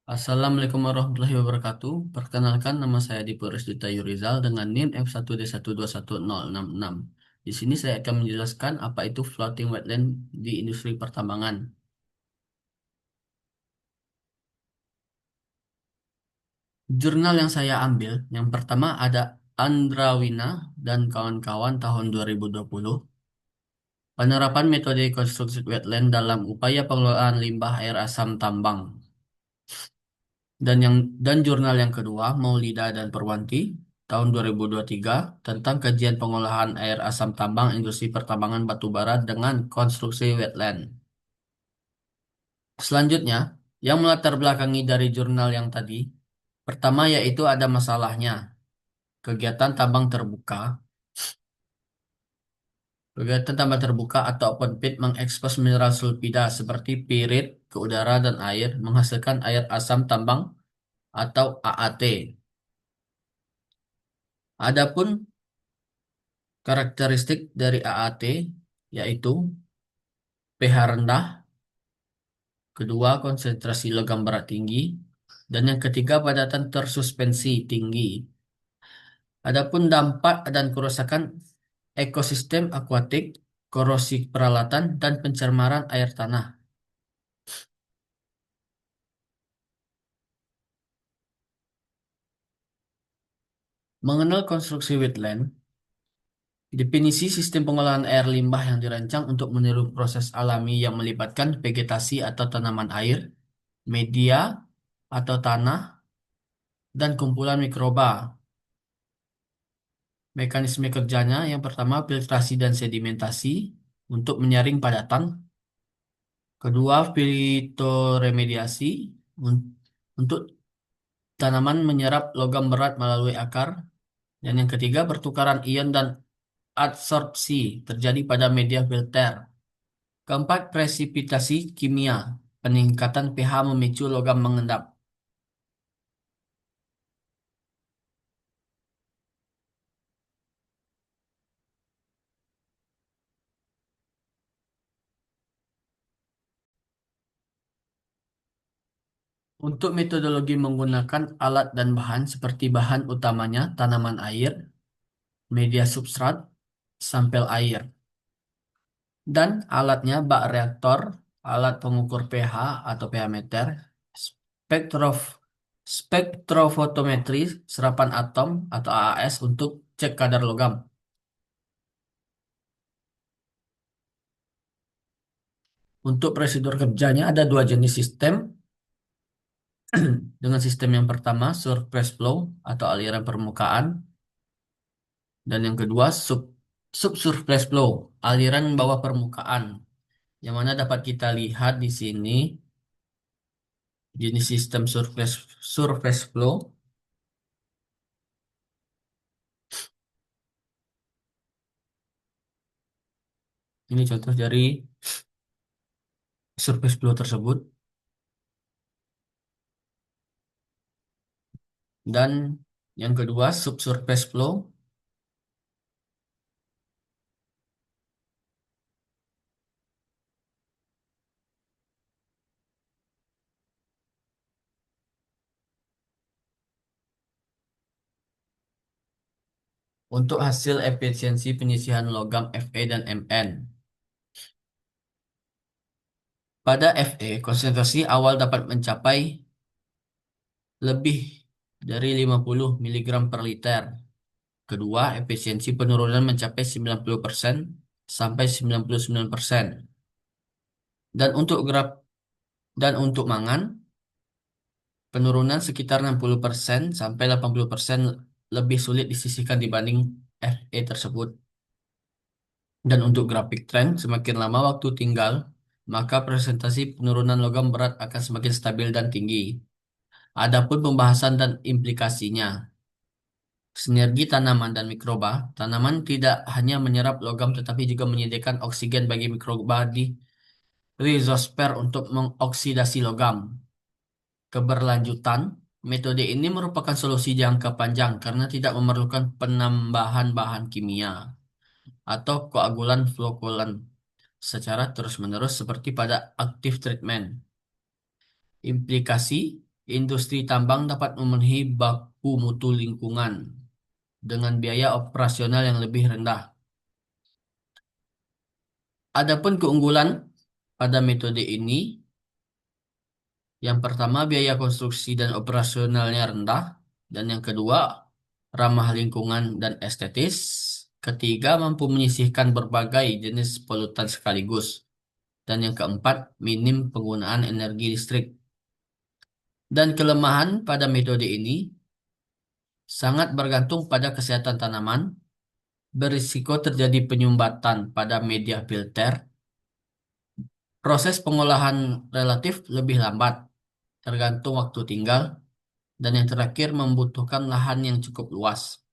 Assalamualaikum warahmatullahi wabarakatuh. Perkenalkan, nama saya Dipo Resdita Yurizal dengan NIM F1D1210066. Di sini saya akan menjelaskan apa itu floating wetland di industri pertambangan. Jurnal yang saya ambil, yang pertama ada Andrawina dan kawan-kawan tahun 2020. Penerapan metode konstruksi wetland dalam upaya pengelolaan limbah air asam tambang. Dan jurnal yang kedua, Maulida dan Perwanti, tahun 2023, tentang kajian pengolahan air asam tambang industri pertambangan batu bara dengan konstruksi wetland. Selanjutnya, yang melatar belakangi dari jurnal yang tadi, pertama yaitu ada masalahnya, kegiatan tambang terbuka. Kegiatan tambang terbuka atau open pit mengekspos mineral sulfida seperti pirit ke udara dan air, menghasilkan air asam tambang atau AAT. Adapun karakteristik dari AAT yaitu pH rendah, kedua konsentrasi logam berat tinggi, dan yang ketiga padatan tersuspensi tinggi. Adapun dampak dan kerusakan ekosistem akuatik, korosi peralatan, dan pencemaran air tanah. Mengenal konstruksi wetland, definisi sistem pengolahan air limbah yang dirancang untuk meniru proses alami yang melibatkan vegetasi atau tanaman air, media atau tanah, dan kumpulan mikroba. Mekanisme kerjanya yang pertama filtrasi dan sedimentasi untuk menyaring padatan. Kedua, fitoremediasi un- untuk tanaman menyerap logam berat melalui akar. Dan yang ketiga, pertukaran ion dan adsorpsi terjadi pada media filter. Keempat, presipitasi kimia. Peningkatan pH memicu logam mengendap. Untuk metodologi menggunakan alat dan bahan seperti bahan utamanya tanaman air, media substrat, sampel air. Dan alatnya bak reaktor, alat pengukur pH atau pH meter, spektrof, spektrofotometri, serapan atom atau AAS untuk cek kadar logam. Untuk prosedur kerjanya ada dua jenis sistem. Dengan sistem yang pertama, surface flow atau aliran permukaan. Dan yang kedua, subsurface flow, aliran bawah permukaan. Yang mana dapat kita lihat di sini, jenis sistem surface flow. Ini contoh dari surface flow tersebut. Dan yang kedua, subsurface flow. Untuk hasil efisiensi penyisihan logam Fe dan Mn. Pada Fe, konsentrasi awal dapat mencapai lebih dari 50 miligram per liter. Kedua, efisiensi penurunan mencapai 90% sampai 99%. Dan untuk graf dan untuk mangan, penurunan sekitar 60% sampai 80% lebih sulit disisihkan dibanding Fe tersebut. Dan untuk grafik tren, semakin lama waktu tinggal, maka presentasi penurunan logam berat akan semakin stabil dan tinggi. Adapun pembahasan dan implikasinya, sinergi tanaman dan mikroba, tanaman tidak hanya menyerap logam tetapi juga menyediakan oksigen bagi mikroba di rizosfer untuk mengoksidasi logam. Keberlanjutan, metode ini merupakan solusi jangka panjang karena tidak memerlukan penambahan bahan kimia atau koagulan flokulan secara terus-menerus seperti pada active treatment. Implikasi, Industri tambang dapat memenuhi baku mutu lingkungan dengan biaya operasional yang lebih rendah. Adapun keunggulan pada metode ini, yang pertama biaya konstruksi dan operasionalnya rendah, dan yang kedua ramah lingkungan dan estetis. Ketiga, mampu menyisihkan berbagai jenis polutan sekaligus. Dan yang keempat, minim penggunaan energi listrik. Dan kelemahan pada metode ini sangat bergantung pada kesehatan tanaman, berisiko terjadi penyumbatan pada media filter, proses pengolahan relatif lebih lambat, tergantung waktu tinggal, dan yang terakhir membutuhkan lahan yang cukup luas.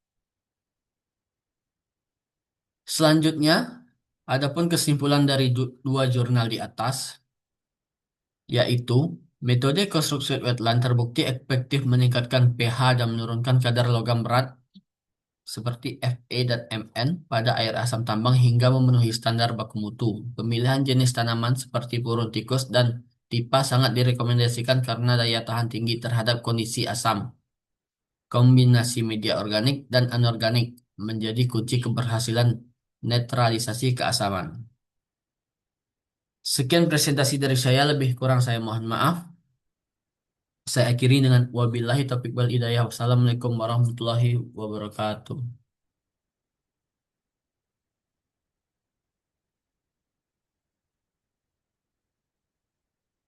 Selanjutnya, adapun kesimpulan dari dua jurnal di atas, yaitu metode construction wetland terbukti efektif meningkatkan pH dan menurunkan kadar logam berat seperti Fe dan Mn pada air asam tambang hingga memenuhi standar baku mutu. Pemilihan jenis tanaman seperti purun tikus dan tipa sangat direkomendasikan karena daya tahan tinggi terhadap kondisi asam. Kombinasi media organik dan anorganik menjadi kunci keberhasilan netralisasi keasaman. Sekian presentasi dari saya, lebih kurang saya mohon maaf. Saya akhiri dengan wabillahi taufiq wal hidayah. Wassalamualaikum warahmatullahi wabarakatuh.